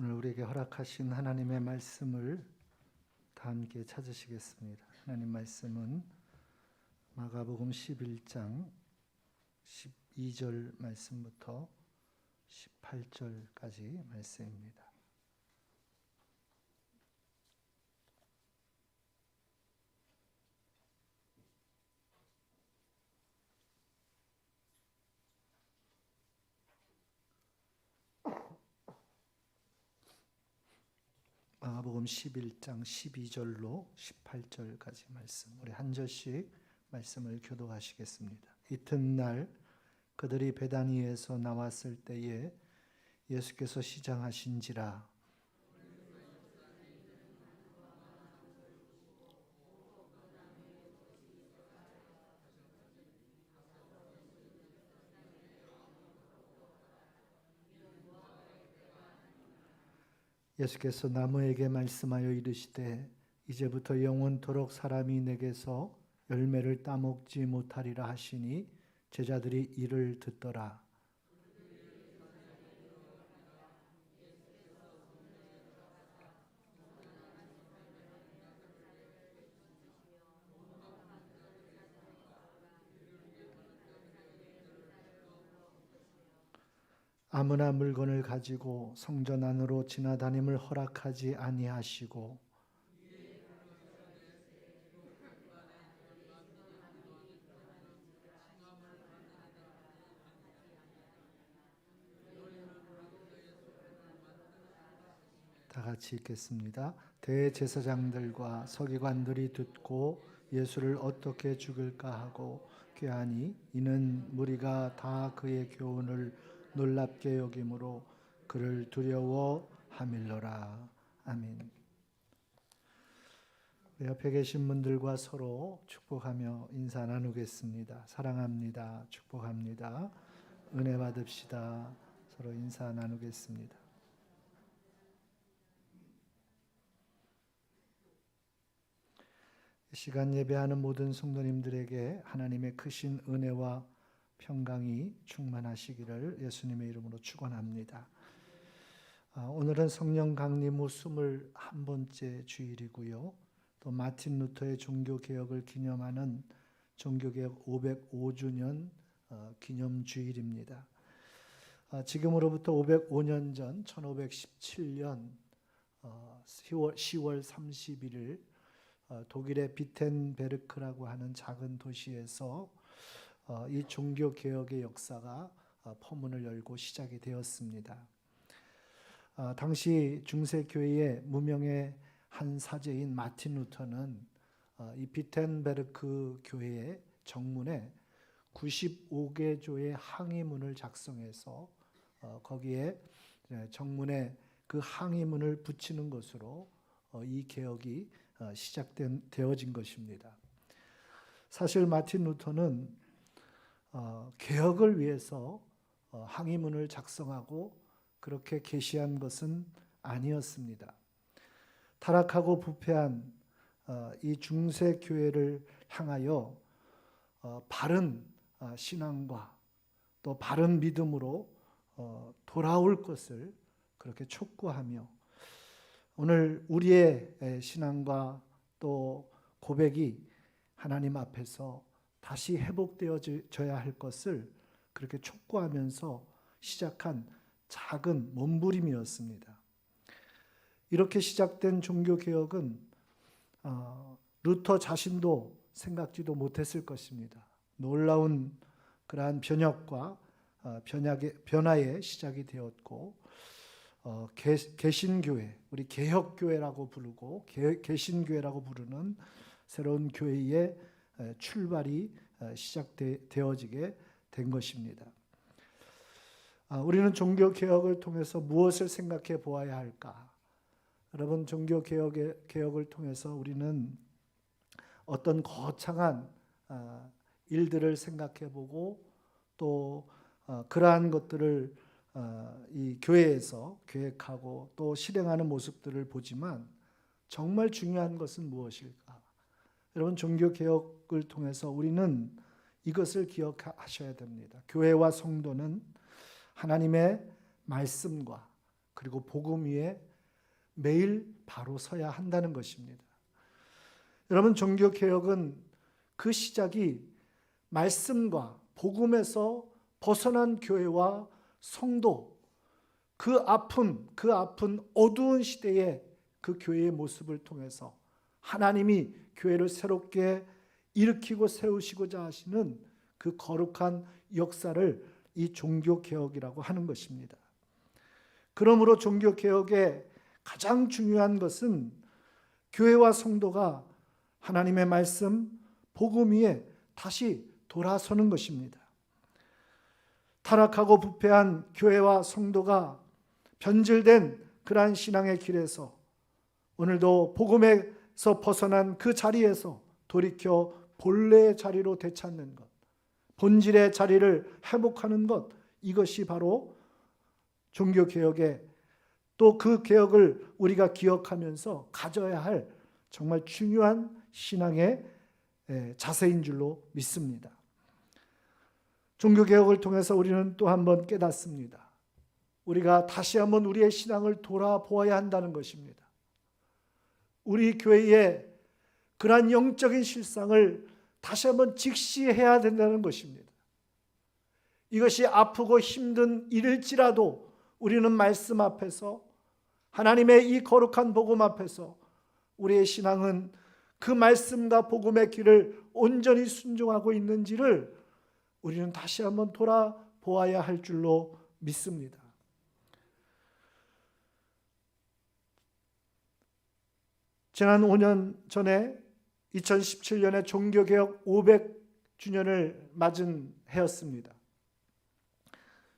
오늘 우리에게 허락하신 하나님의 말씀을 다 함께 찾으시겠습니다. 하나님 말씀은 마가복음 11장 12절 말씀부터 18절까지 말씀입니다. 마가복음 11장 12절로 18절까지 말씀, 우리 한 절씩 말씀을 교독하시겠습니다. 이튿날 그들이 베다니에서 나왔을 때에 예수께서 시장하신지라. 예수께서 나무에게 말씀하여 이르시되 이제부터 영원토록 사람이 내게서 열매를 따먹지 못하리라 하시니 제자들이 이를 듣더라. 아무나 물건을 가지고 성전 안으로 지나다님을 허락하지 아니하시고 다 같이 읽겠습니다. 대제사장들과 서기관들이 듣고 예수를 어떻게 죽일까 하고 꾀하니 이는 무리가 다 그의 교훈을 놀랍게 여김으로 그를 두려워함일러라. 아멘. 옆에 계신 분들과 서로 축복하며 인사 나누겠습니다. 사랑합니다. 축복합니다. 은혜 받읍시다. 서로 인사 나누겠습니다. 시간 예배하는 모든 성도님들에게 하나님의 크신 은혜와 평강이 충만하시기를 예수님의 이름으로 축원합니다. 오늘은 성령 강림 후 21번째 주일이고요. 또 마틴 루터의 종교개혁을 기념하는 종교개혁 505주년 기념주일입니다. 지금으로부터 505년 전 1517년 10월 31일 독일의 비텐베르크라고 하는 작은 도시에서 이 종교개혁의 역사가 포문을 열고 시작이 되었습니다. 당시 중세교회의 무명의 한 사제인 마틴 루터는 이 비텐베르크 교회의 정문에 95개조의 항의문을 작성해서 거기에 정문에 그 항의문을 붙이는 것으로 이 개혁이 시작되어진 것입니다. 사실 마틴 루터는 개혁을 위해서 항의문을 작성하고 그렇게 계시한 것은 아니었습니다. 타락하고 부패한 이 중세 교회를 향하여 바른 신앙과 또 바른 믿음으로 돌아올 것을 그렇게 촉구하며 오늘 우리의 신앙과 또 고백이 하나님 앞에서 다시 회복되어져야 할 것을 그렇게 촉구하면서 시작한 작은 몸부림이었습니다. 이렇게 시작된 종교개혁은 루터 자신도 생각지도 못했을 것입니다. 놀라운 그러한 변혁과 변화의 시작이 되었고 개신교회, 우리 개혁교회라고 부르고 개신교회라고 부르는 새로운 교회의 출발이 시작되어지게 된 것입니다. 우리는 종교개혁을 통해서 무엇을 생각해 보아야 할까? 여러분, 종교개혁을 통해서 우리는 어떤 거창한 일들을 생각해 보고 또 그러한 것들을 이 교회에서 계획하고 또 실행하는 모습들을 보지만 정말 중요한 것은 무엇일까? 여러분, 종교개혁을 통해서 우리는 이것을 기억하셔야 됩니다. 교회와 성도는 하나님의 말씀과 그리고 복음 위에 매일 바로 서야 한다는 것입니다. 여러분, 종교개혁은 그 시작이 말씀과 복음에서 벗어난 교회와 성도, 그 아픈 어두운 시대의 그 교회의 모습을 통해서 하나님이 교회를 새롭게 일으키고 세우시고자 하시는 그 거룩한 역사를 이 종교개혁이라고 하는 것입니다. 그러므로 종교개혁의 가장 중요한 것은 교회와 성도가 하나님의 말씀, 복음 위에 다시 돌아서는 것입니다. 타락하고 부패한 교회와 성도가 변질된 그러한 신앙의 길에서 오늘도 복음에서 벗어난 그 자리에서 돌이켜 본래의 자리로 되찾는 것, 본질의 자리를 회복하는 것, 이것이 바로 종교개혁의 또 그 개혁을 우리가 기억하면서 가져야 할 정말 중요한 신앙의 자세인 줄로 믿습니다. 종교개혁을 통해서 우리는 또 한 번 깨닫습니다. 우리가 다시 한번 우리의 신앙을 돌아보아야 한다는 것입니다. 우리 교회의 그러한 영적인 실상을 다시 한번 직시해야 된다는 것입니다. 이것이 아프고 힘든 일일지라도 우리는 말씀 앞에서, 하나님의 이 거룩한 복음 앞에서 우리의 신앙은 그 말씀과 복음의 길을 온전히 순종하고 있는지를 우리는 다시 한번 돌아보아야 할 줄로 믿습니다. 지난 5년 전에 2017년에 종교개혁 500주년을 맞은 해였습니다.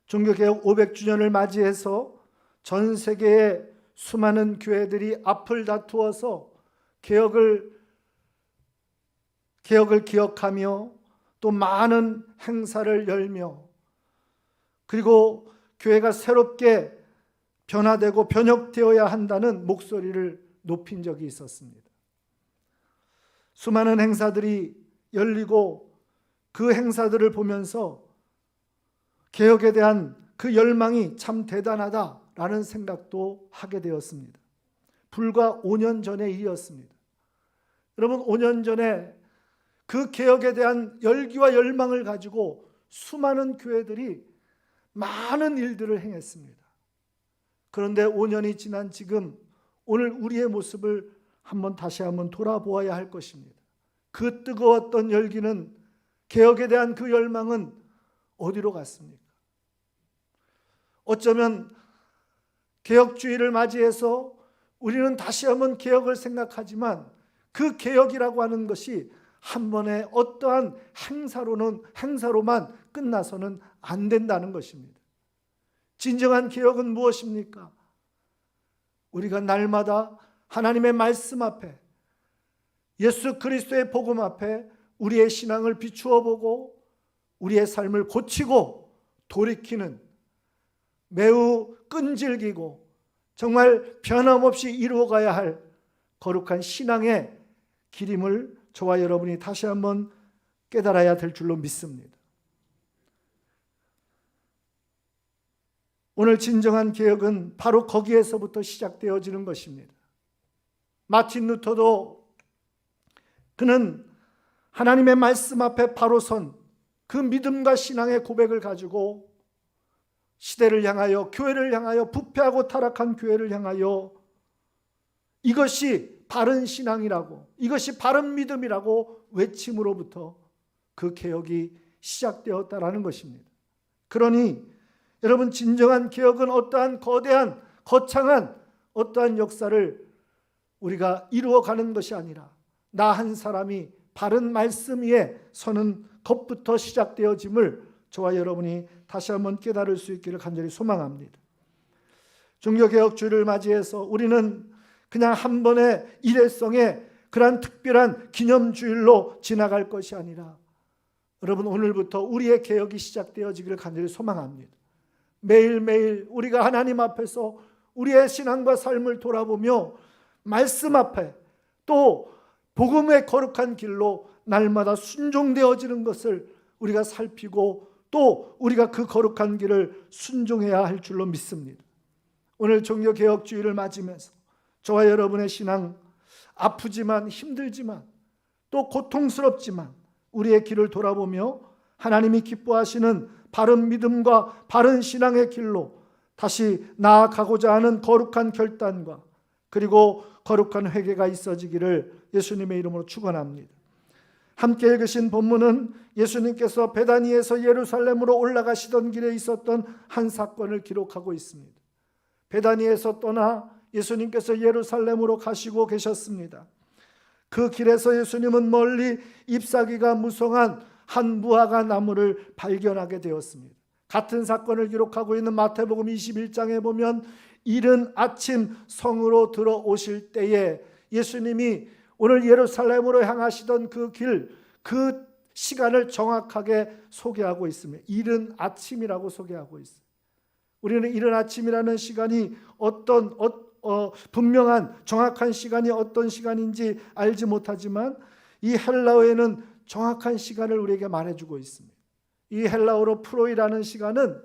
종교개혁 500주년을 맞이해서 전 세계의 수많은 교회들이 앞을 다투어서 개혁을 기억하며 또 많은 행사를 열며, 그리고 교회가 새롭게 변화되고 변혁되어야 한다는 목소리를 높인 적이 있었습니다. 수많은 행사들이 열리고 그 행사들을 보면서 개혁에 대한 그 열망이 참 대단하다라는 생각도 하게 되었습니다. 불과 5년 전의 일이었습니다. 여러분, 5년 전에 그 개혁에 대한 열기와 열망을 가지고 수많은 교회들이 많은 일들을 행했습니다. 그런데 5년이 지난 지금 오늘 우리의 모습을 다시 한번 돌아보아야 할 것입니다. 그 뜨거웠던 열기는, 개혁에 대한 그 열망은 어디로 갔습니까? 어쩌면 개혁주의를 맞이해서 우리는 다시 한번 개혁을 생각하지만 그 개혁이라고 하는 것이 한 번의 어떠한 행사로만 끝나서는 안 된다는 것입니다. 진정한 개혁은 무엇입니까? 우리가 날마다 하나님의 말씀 앞에, 예수 그리스도의 복음 앞에 우리의 신앙을 비추어 보고 우리의 삶을 고치고 돌이키는, 매우 끈질기고 정말 변함없이 이루어가야 할 거룩한 신앙의 길임을 저와 여러분이 다시 한번 깨달아야 될 줄로 믿습니다. 오늘 진정한 개혁은 바로 거기에서부터 시작되어지는 것입니다. 마틴 루터도 그는 하나님의 말씀 앞에 바로 선 그 믿음과 신앙의 고백을 가지고 시대를 향하여, 교회를 향하여, 부패하고 타락한 교회를 향하여 이것이 바른 신앙이라고, 이것이 바른 믿음이라고 외침으로부터 그 개혁이 시작되었다라는 것입니다. 그러니 여러분, 진정한 개혁은 어떠한 거대한 거창한 어떠한 역사를 우리가 이루어가는 것이 아니라 나 한 사람이 바른 말씀 위에 서는 것부터 시작되어짐을 저와 여러분이 다시 한번 깨달을 수 있기를 간절히 소망합니다. 종교개혁주의를 맞이해서 우리는 그냥 한 번의 일회성의 그러한 특별한 기념주일로 지나갈 것이 아니라, 여러분, 오늘부터 우리의 개혁이 시작되어지기를 간절히 소망합니다. 매일매일 우리가 하나님 앞에서 우리의 신앙과 삶을 돌아보며 말씀 앞에 또 복음의 거룩한 길로 날마다 순종되어지는 것을 우리가 살피고 또 우리가 그 거룩한 길을 순종해야 할 줄로 믿습니다. 오늘 종교개혁주의를 맞으면서 저와 여러분의 신앙 아프지만 힘들지만 또 고통스럽지만 우리의 길을 돌아보며 하나님이 기뻐하시는 바른 믿음과 바른 신앙의 길로 다시 나아가고자 하는 거룩한 결단과 그리고 거룩한 회개가 있어지기를 예수님의 이름으로 축원합니다. 함께 읽으신 본문은 예수님께서 베다니에서 예루살렘으로 올라가시던 길에 있었던 한 사건을 기록하고 있습니다. 베다니에서 떠나 예수님께서 예루살렘으로 가시고 계셨습니다. 그 길에서 예수님은 멀리 잎사귀가 무성한 한 무화과 나무를 발견하게 되었습니다. 같은 사건을 기록하고 있는 마태복음 21장에 보면 이른 아침 성으로 들어오실 때에 예수님이 오늘 예루살렘으로 향하시던 그 길, 그 시간을 정확하게 소개하고 있습니다. 이른 아침이라고 소개하고 있어요. 우리는 이른 아침이라는 시간이 어떤 분명한 정확한 시간이 어떤 시간인지 알지 못하지만 이 헬라어에는 정확한 시간을 우리에게 말해주고 있습니다. 이 헬라어로 프로이라는 시간은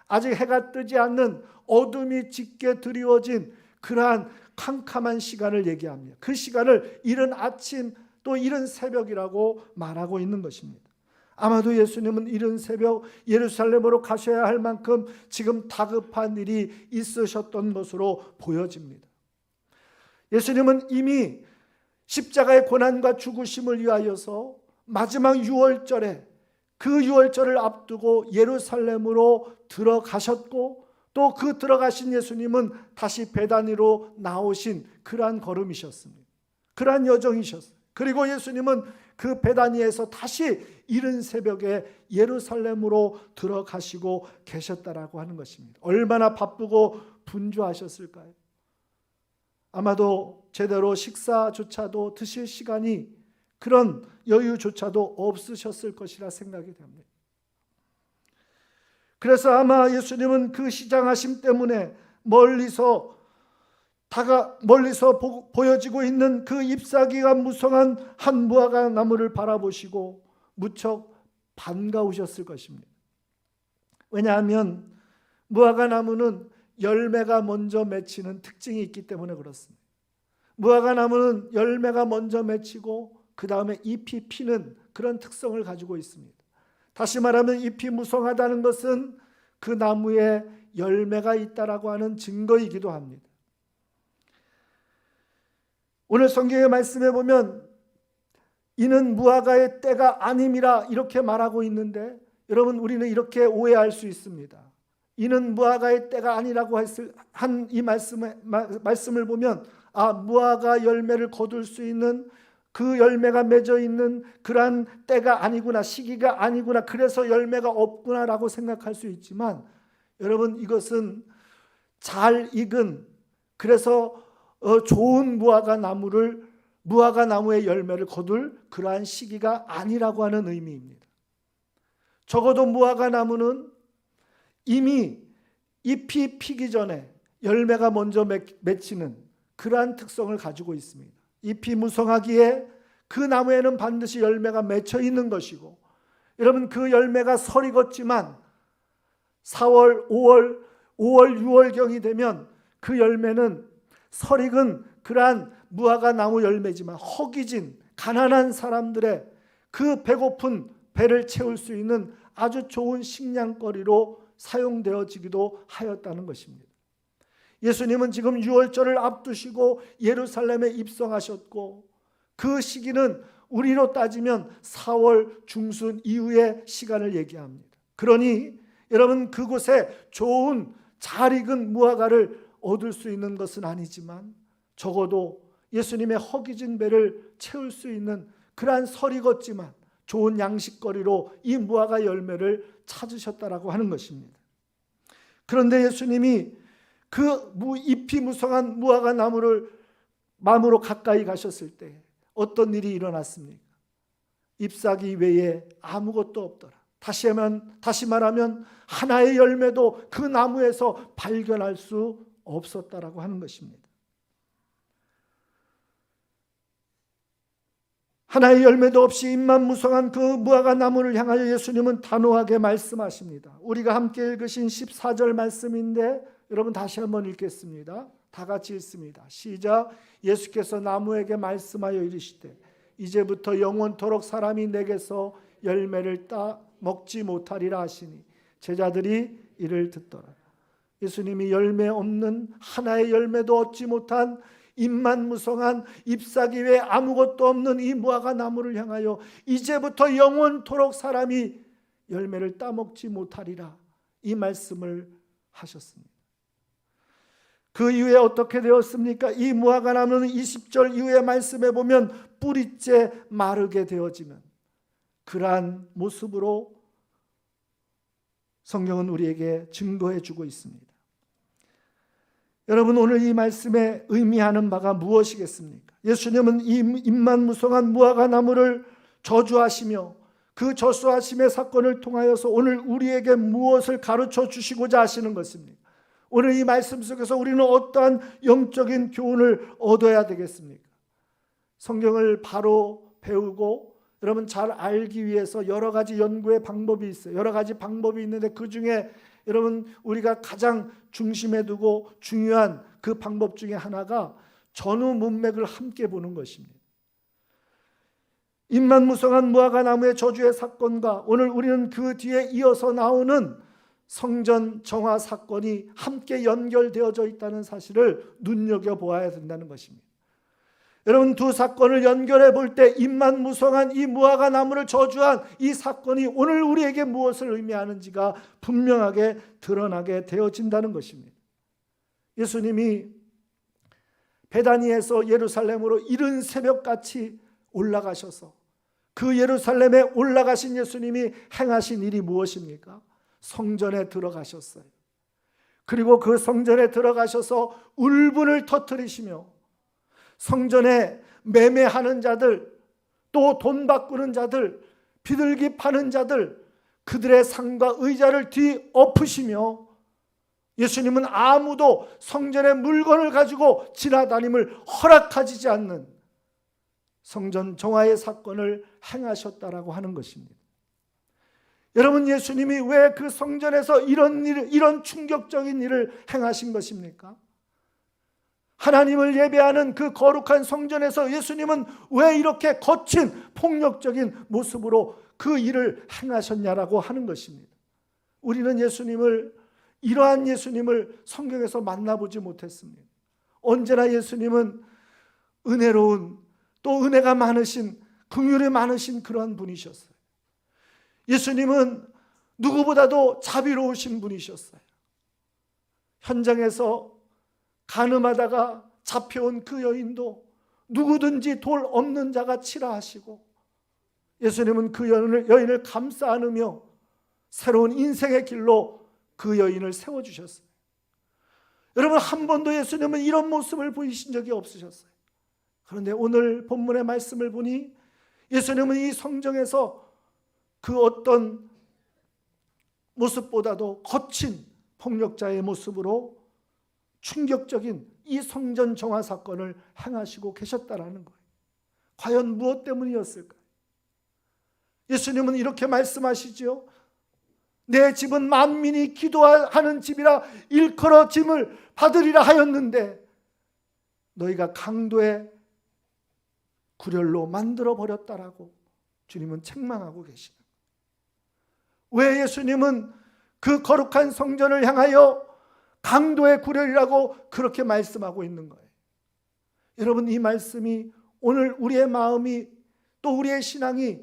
아직 해가 뜨지 않는 어둠이 짙게 드리워진 그러한 캄캄한 시간을 얘기합니다. 그 시간을 이른 아침 또 이른 새벽이라고 말하고 있는 것입니다. 아마도 예수님은 이른 새벽 예루살렘으로 가셔야 할 만큼 지금 다급한 일이 있으셨던 것으로 보여집니다. 예수님은 이미 십자가의 고난과 죽으심을 위하여서 마지막 유월절에 그 유월절을 앞두고 예루살렘으로 들어가셨고 또 그 들어가신 예수님은 다시 베다니로 나오신 그러한 걸음이셨습니다. 그러한 여정이셨어요. 그리고 예수님은 그 베다니에서 다시 이른 새벽에 예루살렘으로 들어가시고 계셨다라고 하는 것입니다. 얼마나 바쁘고 분주하셨을까요? 아마도 제대로 식사조차도 드실 시간이 그런 여유조차도 없으셨을 것이라 생각이 됩니다. 그래서 아마 예수님은 그 시장하심 때문에 멀리서 보여지고 있는 그 잎사귀가 무성한 한 무화과 나무를 바라보시고 무척 반가우셨을 것입니다. 왜냐하면 무화과 나무는 열매가 먼저 맺히는 특징이 있기 때문에 그렇습니다. 무화과 나무는 열매가 먼저 맺히고 그 다음에 잎이 피는 그런 특성을 가지고 있습니다. 다시 말하면 잎이 무성하다는 것은 그 나무에 열매가 있다라고 하는 증거이기도 합니다. 오늘 성경의 말씀에 보면 이는 무화과의 때가 아님이라 이렇게 말하고 있는데 여러분 우리는 이렇게 오해할 수 있습니다. 이는 무화과의 때가 아니라고 한 이 말씀을 보면 무화과 열매를 거둘 수 있는 그 열매가 맺어 있는 그러한 때가 아니구나, 시기가 아니구나, 그래서 열매가 없구나라고 생각할 수 있지만 여러분 이것은 잘 익은 그래서 좋은 무화과 나무의 열매를 거둘 그러한 시기가 아니라고 하는 의미입니다. 적어도 무화과 나무는 이미 잎이 피기 전에 열매가 먼저 맺히는 그러한 특성을 가지고 있습니다. 잎이 무성하기에 그 나무에는 반드시 열매가 맺혀 있는 것이고 여러분 그 열매가 설익었지만 4월, 5월, 6월경이 되면 그 열매는 설익은 그러한 무화과 나무 열매지만 허기진 가난한 사람들의 그 배고픈 배를 채울 수 있는 아주 좋은 식량거리로 사용되어지기도 하였다는 것입니다. 예수님은 지금 유월절을 앞두시고 예루살렘에 입성하셨고 그 시기는 우리로 따지면 4월 중순 이후의 시간을 얘기합니다. 그러니 여러분 그곳에 좋은 잘 익은 무화과를 얻을 수 있는 것은 아니지만 적어도 예수님의 허기진 배를 채울 수 있는 그러한 설익었지만 좋은 양식거리로 이 무화과 열매를 찾으셨다라고 하는 것입니다. 그런데 예수님이 그 잎이 무성한 무화과 나무로 가까이 가셨을 때 어떤 일이 일어났습니까? 잎사귀 외에 아무것도 없더라. 다시 말하면 하나의 열매도 그 나무에서 발견할 수 없었다라고 하는 것입니다. 하나의 열매도 없이 잎만 무성한 그 무화과 나무를 향하여 예수님은 단호하게 말씀하십니다. 우리가 함께 읽으신 14절 말씀인데 여러분 다시 한번 읽겠습니다. 다 같이 읽습니다. 시작. 예수께서 나무에게 말씀하여 이르시되 이제부터 영원토록 사람이 내게서 열매를 따 먹지 못하리라 하시니 제자들이 이를 듣더라. 예수님이 열매 없는 하나의 열매도 얻지 못한 잎만 무성한 잎사귀 외에 아무것도 없는 이 무화과 나무를 향하여 이제부터 영원토록 사람이 열매를 따먹지 못하리라, 이 말씀을 하셨습니다. 그 이후에 어떻게 되었습니까? 이 무화과 나무는 20절 이후의 말씀에 보면 뿌리째 마르게 되어지는 그러한 모습으로 성경은 우리에게 증거해 주고 있습니다. 여러분, 오늘 이 말씀에 의미하는 바가 무엇이겠습니까? 예수님은 이 잎만 무성한 무화과 나무를 저주하시며 그 저주하심의 사건을 통하여서 오늘 우리에게 무엇을 가르쳐 주시고자 하시는 것입니까? 오늘 이 말씀 속에서 우리는 어떠한 영적인 교훈을 얻어야 되겠습니까? 성경을 바로 배우고 여러분 잘 알기 위해서 여러 가지 연구의 방법이 있어요. 여러 가지 방법이 있는데 그 중에 여러분 우리가 가장 중심에 두고 중요한 그 방법 중에 하나가 전후 문맥을 함께 보는 것입니다. 잎만 무성한 무화과 나무의 저주의 사건과 오늘 우리는 그 뒤에 이어서 나오는 성전 정화 사건이 함께 연결되어져 있다는 사실을 눈여겨보아야 된다는 것입니다. 여러분, 두 사건을 연결해 볼 때 잎만 무성한 이 무화과 나무를 저주한 이 사건이 오늘 우리에게 무엇을 의미하는지가 분명하게 드러나게 되어진다는 것입니다. 예수님이 베다니에서 예루살렘으로 이른 새벽같이 올라가셔서 그 예루살렘에 올라가신 예수님이 행하신 일이 무엇입니까? 성전에 들어가셨어요. 그리고 그 성전에 들어가셔서 울분을 터뜨리시며 성전에 매매하는 자들, 또 돈 바꾸는 자들, 비둘기 파는 자들, 그들의 상과 의자를 뒤엎으시며 예수님은 아무도 성전의 물건을 가지고 지나다님을 허락하지 않는 성전 정화의 사건을 행하셨다라고 하는 것입니다. 여러분, 예수님이 왜 그 성전에서 이런 충격적인 일을 행하신 것입니까? 하나님을 예배하는 그 거룩한 성전에서 예수님은 왜 이렇게 거친 폭력적인 모습으로 그 일을 행하셨냐라고 하는 것입니다. 우리는 이러한 예수님을 성경에서 만나보지 못했습니다. 언제나 예수님은 은혜로운, 또 은혜가 많으신, 긍휼이 많으신 그러한 분이셨어요. 예수님은 누구보다도 자비로우신 분이셨어요. 현장에서 간음하다가 잡혀온 그 여인도 누구든지 돌 없는 자가 치라 하시고 예수님은 그 여인을 감싸 안으며 새로운 인생의 길로 그 여인을 세워주셨어요. 여러분, 한 번도 예수님은 이런 모습을 보이신 적이 없으셨어요. 그런데 오늘 본문의 말씀을 보니 예수님은 이 성정에서 그 어떤 모습보다도 거친 폭력자의 모습으로 충격적인 이 성전 정화 사건을 행하시고 계셨다라는 거예요. 과연 무엇 때문이었을까요? 예수님은 이렇게 말씀하시죠. 내 집은 만민이 기도하는 집이라 일컬어짐을 받으리라 하였는데 너희가 강도의 구렬로 만들어 버렸다라고 주님은 책망하고 계시는 거예요. 왜 예수님은 그 거룩한 성전을 향하여 강도의 구렬이라고 그렇게 말씀하고 있는 거예요? 여러분, 이 말씀이 오늘 우리의 마음이, 또 우리의 신앙이,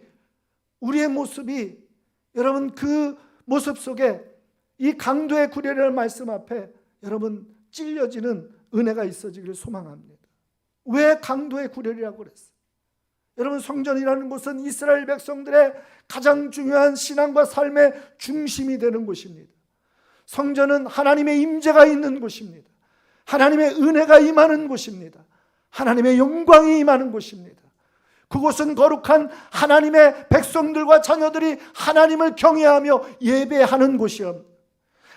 우리의 모습이, 여러분 그 모습 속에 이 강도의 구렬이라는 말씀 앞에 여러분 찔려지는 은혜가 있어지기를 소망합니다. 왜 강도의 구렬이라고 그랬어요? 여러분, 성전이라는 곳은 이스라엘 백성들의 가장 중요한 신앙과 삶의 중심이 되는 곳입니다. 성전은 하나님의 임재가 있는 곳입니다. 하나님의 은혜가 임하는 곳입니다. 하나님의 영광이 임하는 곳입니다. 그곳은 거룩한 하나님의 백성들과 자녀들이 하나님을 경외하며 예배하는 곳이요,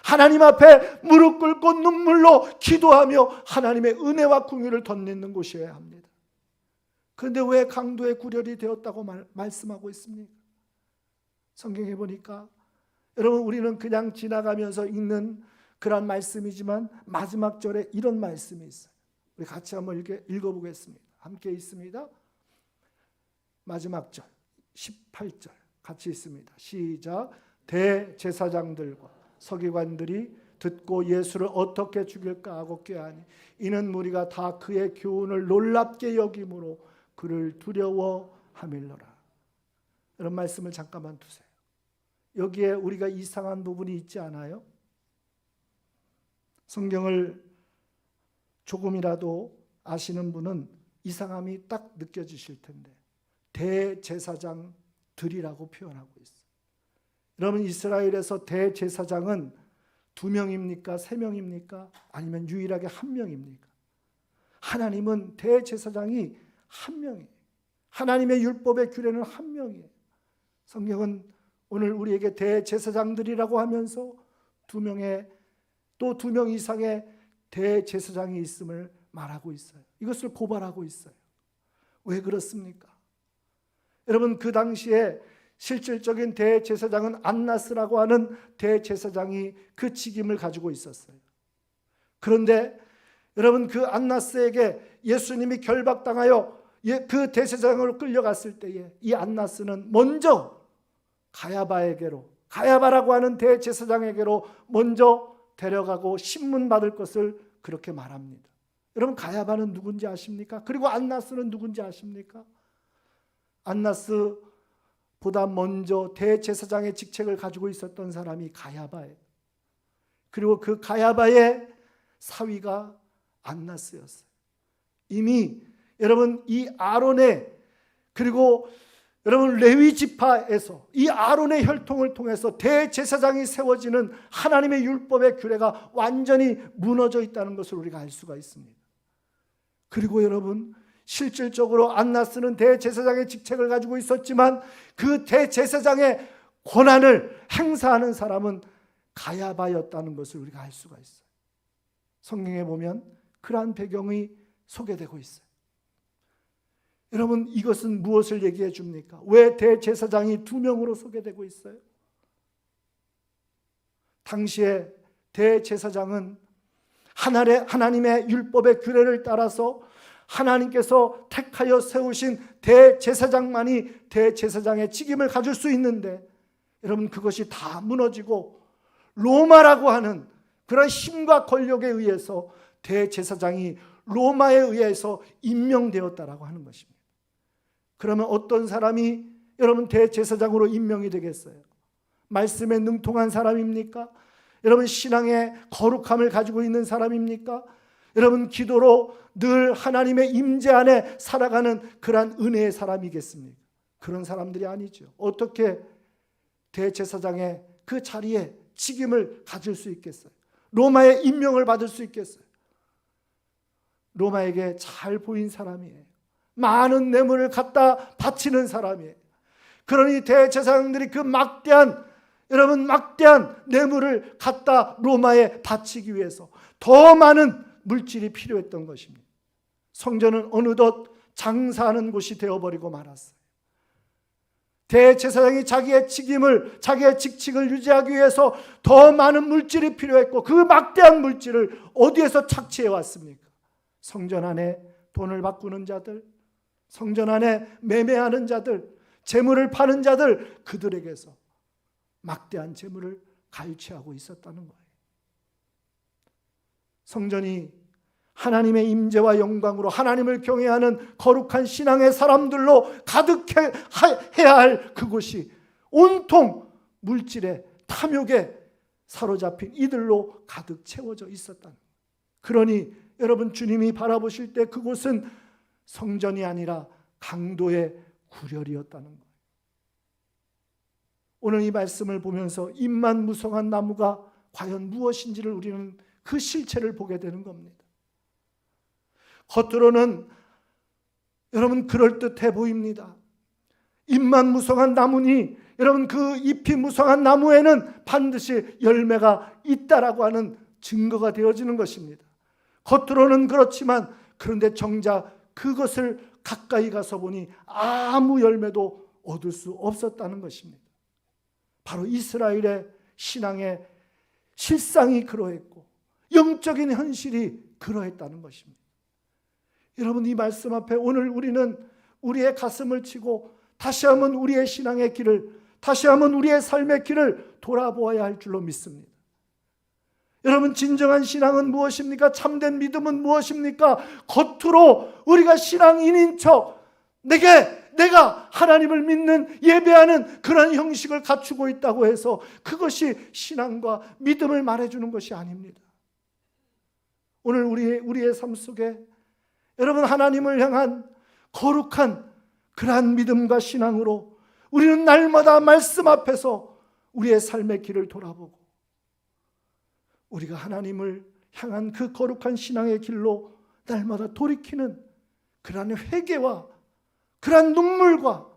하나님 앞에 무릎 꿇고 눈물로 기도하며 하나님의 은혜와 긍휼을 덧내는 곳이어야 합니다. 그런데 왜 강도의 구렬이 되었다고 말씀하고 있습니까? 성경에 보니까 여러분, 우리는 그냥 지나가면서 읽는 그런 말씀이지만 마지막 절에 이런 말씀이 있어요. 우리 같이 한번 읽어보겠습니다. 함께 있습니다. 마지막 절 18절 같이 있습니다. 시작. 대제사장들과 서기관들이 듣고 예수를 어떻게 죽일까 하고 꾀하니 이는 무리가 다 그의 교훈을 놀랍게 여김으로 그를 두려워하밀러라. 이런 말씀을 잠깐만 두세요. 여기에 우리가 이상한 부분이 있지 않아요? 성경을 조금이라도 아시는 분은 이상함이 딱 느껴지실 텐데 대제사장들이라고 표현하고 있어요. 여러분, 이스라엘에서 대제사장은 2명입니까? 3명입니까? 아니면 유일하게 1명입니까? 하나님은 대제사장이 1명이에요. 하나님의 율법의 규례는 1명이에요. 성경은 오늘 우리에게 대제사장들이라고 하면서 2명의 또 2명 이상의 대제사장이 있음을 말하고 있어요. 이것을 고발하고 있어요. 왜 그렇습니까? 여러분, 그 당시에 실질적인 대제사장은 안나스라고 하는 대제사장이 그 직임을 가지고 있었어요. 그런데 여러분, 그 안나스에게 예수님이 결박당하여 그 대제사장으로 끌려갔을 때에 이 안나스는 먼저 가야바라고 하는 대제사장에게로 먼저 데려가고 신문 받을 것을 그렇게 말합니다. 여러분, 가야바는 누군지 아십니까? 그리고 안나스는 누군지 아십니까? 안나스보다 먼저 대제사장의 직책을 가지고 있었던 사람이 가야바예요. 그리고 그 가야바의 사위가 안나스였어요. 이미 여러분, 이 아론의 그리고 여러분 레위 지파에서 이 아론의 혈통을 통해서 대제사장이 세워지는 하나님의 율법의 규례가 완전히 무너져 있다는 것을 우리가 알 수가 있습니다. 그리고 여러분, 실질적으로 안나스는 대제사장의 직책을 가지고 있었지만 그 대제사장의 권한을 행사하는 사람은 가야바였다는 것을 우리가 알 수가 있어요. 성경에 보면 그러한 배경이 소개되고 있어요. 여러분, 이것은 무엇을 얘기해 줍니까? 왜 대제사장이 2명으로 소개되고 있어요? 당시에 대제사장은 하나님의 율법의 규례를 따라서 하나님께서 택하여 세우신 대제사장만이 대제사장의 직임을 가질 수 있는데, 여러분, 그것이 다 무너지고 로마라고 하는 그런 힘과 권력에 의해서 대제사장이 로마에 의해서 임명되었다라고 하는 것입니다. 그러면 어떤 사람이 여러분 대제사장으로 임명이 되겠어요? 말씀에 능통한 사람입니까? 여러분, 신앙의 거룩함을 가지고 있는 사람입니까? 여러분, 기도로 늘 하나님의 임재 안에 살아가는 그러한 은혜의 사람이겠습니까? 그런 사람들이 아니죠. 어떻게 대제사장의 그 자리에 직임을 가질 수 있겠어요? 로마의 임명을 받을 수 있겠어요? 로마에게 잘 보인 사람이에요. 많은 뇌물을 갖다 바치는 사람이에요. 그러니 대제사장들이 그 막대한 뇌물을 갖다 로마에 바치기 위해서 더 많은 물질이 필요했던 것입니다. 성전은 어느덧 장사하는 곳이 되어버리고 말았어요. 대제사장이 자기의 직책을 유지하기 위해서 더 많은 물질이 필요했고, 그 막대한 물질을 어디에서 착취해 왔습니까? 성전 안에 돈을 바꾸는 자들, 성전 안에 매매하는 자들, 재물을 파는 자들, 그들에게서 막대한 재물을 갈취하고 있었다는 거예요. 성전이 하나님의 임재와 영광으로 하나님을 경외하는 거룩한 신앙의 사람들로 가득해야 할 그곳이 온통 물질의 탐욕에 사로잡힌 이들로 가득 채워져 있었다는 거예요. 그러니 여러분, 주님이 바라보실 때 그곳은 성전이 아니라 강도의 구렬이었다는 거예요. 오늘 이 말씀을 보면서 잎만 무성한 나무가 과연 무엇인지를 우리는 그 실체를 보게 되는 겁니다. 겉으로는 여러분 그럴듯해 보입니다. 잎만 무성한 나무니 여러분, 그 잎이 무성한 나무에는 반드시 열매가 있다라고 하는 증거가 되어지는 것입니다. 겉으로는 그렇지만 그런데 정작 그것을 가까이 가서 보니 아무 열매도 얻을 수 없었다는 것입니다. 바로 이스라엘의 신앙의 실상이 그러했고 영적인 현실이 그러했다는 것입니다. 여러분, 이 말씀 앞에 오늘 우리는 우리의 가슴을 치고 다시 한번 우리의 신앙의 길을, 다시 한번 우리의 삶의 길을 돌아보아야 할 줄로 믿습니다. 여러분, 진정한 신앙은 무엇입니까? 참된 믿음은 무엇입니까? 겉으로 우리가 신앙인인 척 내가 하나님을 믿는, 예배하는 그런 형식을 갖추고 있다고 해서 그것이 신앙과 믿음을 말해주는 것이 아닙니다. 오늘 우리의 삶 속에 여러분, 하나님을 향한 거룩한 그러한 믿음과 신앙으로 우리는 날마다 말씀 앞에서 우리의 삶의 길을 돌아보고 우리가 하나님을 향한 그 거룩한 신앙의 길로 날마다 돌이키는 그러한 회개와 그러한 눈물과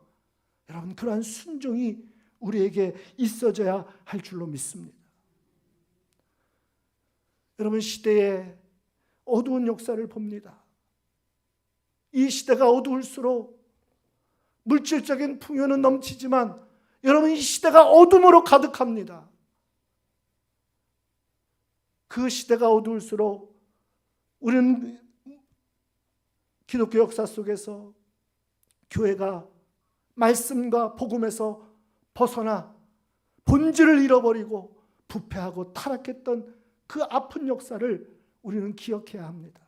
여러분, 그러한 순종이 우리에게 있어져야 할 줄로 믿습니다. 여러분, 시대의 어두운 역사를 봅니다. 이 시대가 어두울수록 물질적인 풍요는 넘치지만 여러분, 이 시대가 어둠으로 가득합니다. 그 시대가 어두울수록 우리는 기독교 역사 속에서 교회가 말씀과 복음에서 벗어나 본질을 잃어버리고 부패하고 타락했던 그 아픈 역사를 우리는 기억해야 합니다.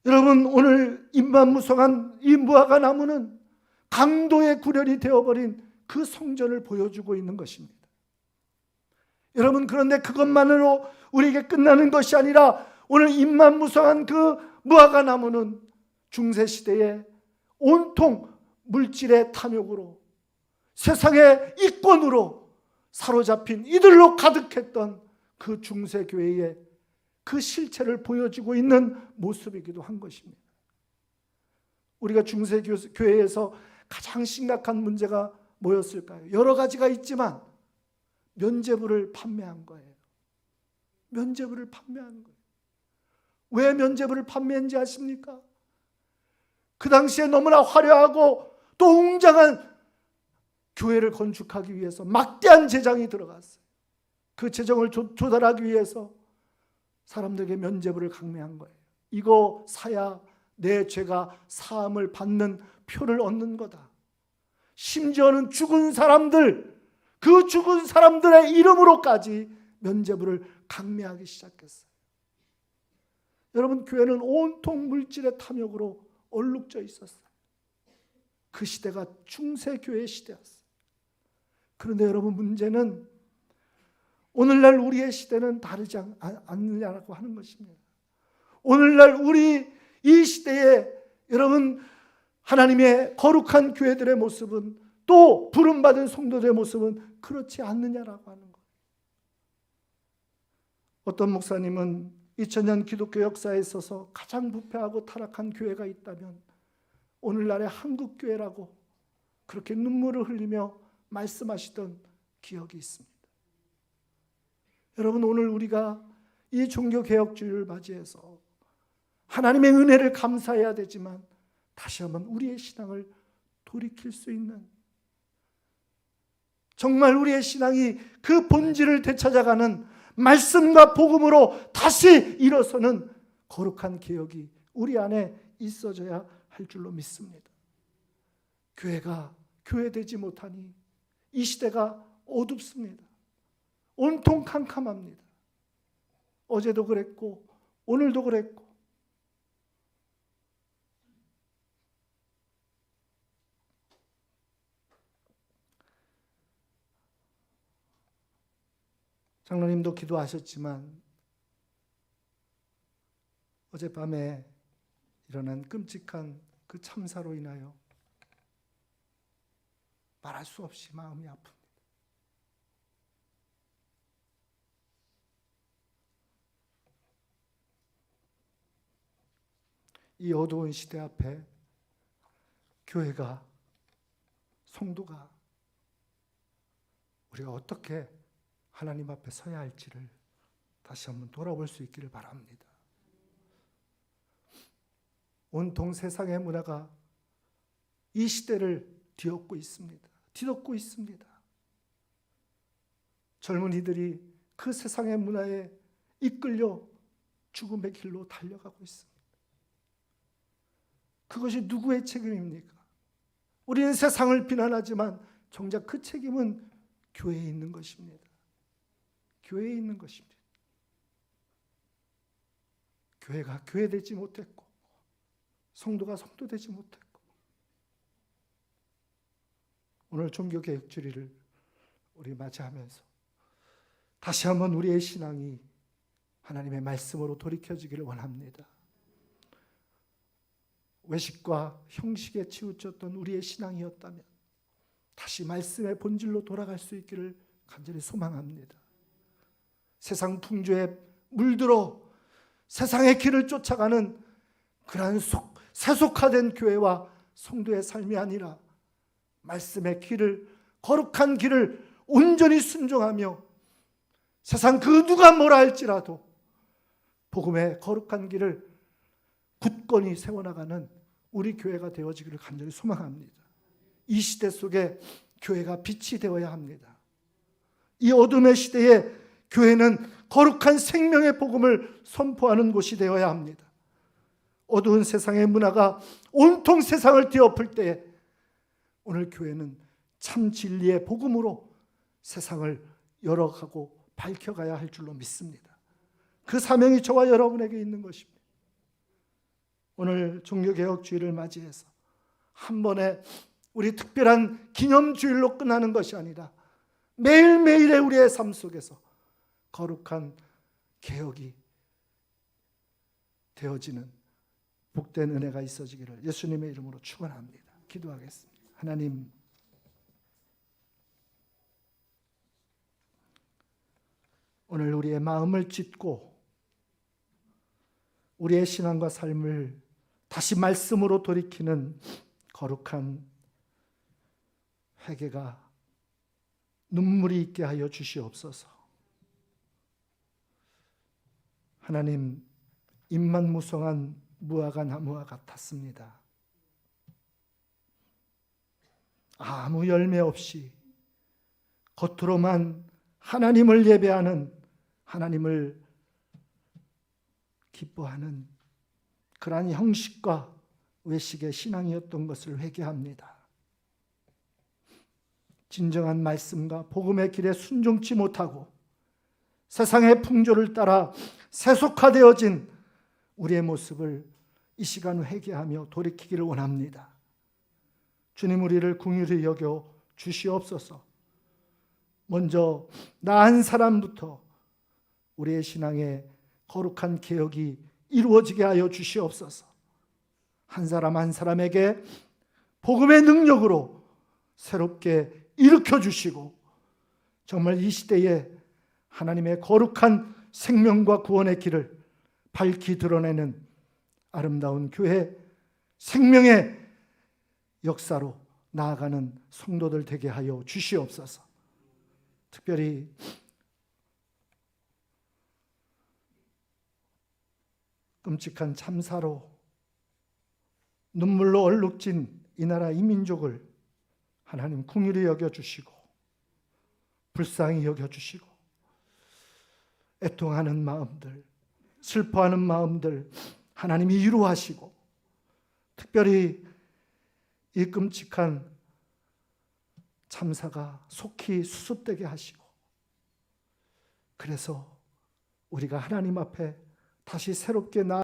여러분, 오늘 임만무성한 이 무화과 나무는 강도의 구련이 되어버린 그 성전을 보여주고 있는 것입니다. 여러분, 그런데 그것만으로 우리에게 끝나는 것이 아니라 오늘 임만무성한 그 무화과 나무는 중세시대에 온통 물질의 탐욕으로 세상의 이권으로 사로잡힌 이들로 가득했던 그 중세교회의 그 실체를 보여주고 있는 모습이기도 한 것입니다. 우리가 중세교회에서 가장 심각한 문제가 뭐였을까요? 여러 가지가 있지만 면죄부를 판매한 거예요. 면죄부를 판매한 거예요. 왜 면죄부를 판매했는지 아십니까? 그 당시에 너무나 화려하고 또 웅장한 교회를 건축하기 위해서 막대한 재정이 들어갔어요. 그 재정을 조달하기 위해서 사람들에게 면죄부를 강매한 거예요. 이거 사야 내 죄가 사함을 받는 표를 얻는 거다. 심지어는 죽은 사람들, 그 죽은 사람들의 이름으로까지 면죄부를 강매하기 시작했어요. 여러분, 교회는 온통 물질의 탐욕으로 얼룩져 있었어요. 그 시대가 중세교회의 시대였어요. 그런데 여러분, 문제는 오늘날 우리의 시대는 다르지 않느냐라고 하는 것입니다. 오늘날 우리 이 시대에 여러분, 하나님의 거룩한 교회들의 모습은, 또 부름받은 성도들의 모습은 그렇지 않느냐라고 하는 거예요. 어떤 목사님은 2000년 기독교 역사에 있어서 가장 부패하고 타락한 교회가 있다면 오늘날의 한국교회라고 그렇게 눈물을 흘리며 말씀하시던 기억이 있습니다. 여러분, 오늘 우리가 이 종교개혁주의를 맞이해서 하나님의 은혜를 감사해야 되지만 다시 한번 우리의 신앙을 돌이킬 수 있는, 정말 우리의 신앙이 그 본질을 되찾아가는 말씀과 복음으로 다시 일어서는 거룩한 개혁이 우리 안에 있어져야 할 줄로 믿습니다. 교회가 교회되지 못하니 이 시대가 어둡습니다. 온통 캄캄합니다. 어제도 그랬고 오늘도 그랬고, 장로님도 기도하셨지만 어젯밤에 일어난 끔찍한 그 참사로 인하여 말할 수 없이 마음이 아픕니다. 이 어두운 시대 앞에 교회가, 성도가 우리가 어떻게 하나님 앞에 서야 할지를 다시 한번 돌아볼 수 있기를 바랍니다. 온통 세상의 문화가 이 시대를 뒤엎고 있습니다. 뒤덮고 있습니다. 젊은이들이 그 세상의 문화에 이끌려 죽음의 길로 달려가고 있습니다. 그것이 누구의 책임입니까? 우리는 세상을 비난하지만 정작 그 책임은 교회에 있는 것입니다. 교회에 있는 것입니다. 교회가 교회되지 못했고 성도가 성도되지 못했고, 오늘 종교개혁주일을 우리 맞이하면서 다시 한번 우리의 신앙이 하나님의 말씀으로 돌이켜지기를 원합니다. 외식과 형식에 치우쳤던 우리의 신앙이었다면 다시 말씀의 본질로 돌아갈 수 있기를 간절히 소망합니다. 세상 풍조에 물들어 세상의 길을 쫓아가는 그러한 세속화된 교회와 성도의 삶이 아니라 말씀의 길을, 거룩한 길을 온전히 순종하며 세상 그 누가 뭐라 할지라도 복음의 거룩한 길을 굳건히 세워나가는 우리 교회가 되어지기를 간절히 소망합니다. 이 시대 속에 교회가 빛이 되어야 합니다. 이 어둠의 시대에 교회는 거룩한 생명의 복음을 선포하는 곳이 되어야 합니다. 어두운 세상의 문화가 온통 세상을 뒤엎을 때에 오늘 교회는 참 진리의 복음으로 세상을 열어가고 밝혀가야 할 줄로 믿습니다. 그 사명이 저와 여러분에게 있는 것입니다. 오늘 종교개혁주일을 맞이해서 한 번에 우리 특별한 기념주일로 끝나는 것이 아니라 매일매일의 우리의 삶 속에서 거룩한 개혁이 되어지는 복된 은혜가 있어지기를 예수님의 이름으로 축원합니다. 기도하겠습니다. 하나님, 오늘 우리의 마음을 찢고 우리의 신앙과 삶을 다시 말씀으로 돌이키는 거룩한 회개가 눈물이 있게 하여 주시옵소서. 하나님, 잎만 무성한 무화과 나무와 같았습니다. 아무 열매 없이 겉으로만 하나님을 예배하는, 하나님을 기뻐하는 그러한 형식과 외식의 신앙이었던 것을 회개합니다. 진정한 말씀과 복음의 길에 순종치 못하고 세상의 풍조를 따라 세속화되어진 우리의 모습을 이 시간 회개하며 돌이키기를 원합니다. 주님, 우리를 긍휼히 여겨 주시옵소서. 먼저 나 한 사람부터 우리의 신앙의 거룩한 개혁이 이루어지게 하여 주시옵소서. 한 사람 한 사람에게 복음의 능력으로 새롭게 일으켜 주시고 정말 이 시대에 하나님의 거룩한 생명과 구원의 길을 밝히 드러내는 아름다운 교회 생명의 역사로 나아가는 성도들 되게 하여 주시옵소서. 특별히 끔찍한 참사로 눈물로 얼룩진 이 나라 이 민족을 하나님 긍휼히 여겨주시고 불쌍히 여겨주시고 애통하는 마음들, 슬퍼하는 마음들 하나님이 위로하시고 특별히 이 끔찍한 참사가 속히 수습되게 하시고 그래서 우리가 하나님 앞에 다시 새롭게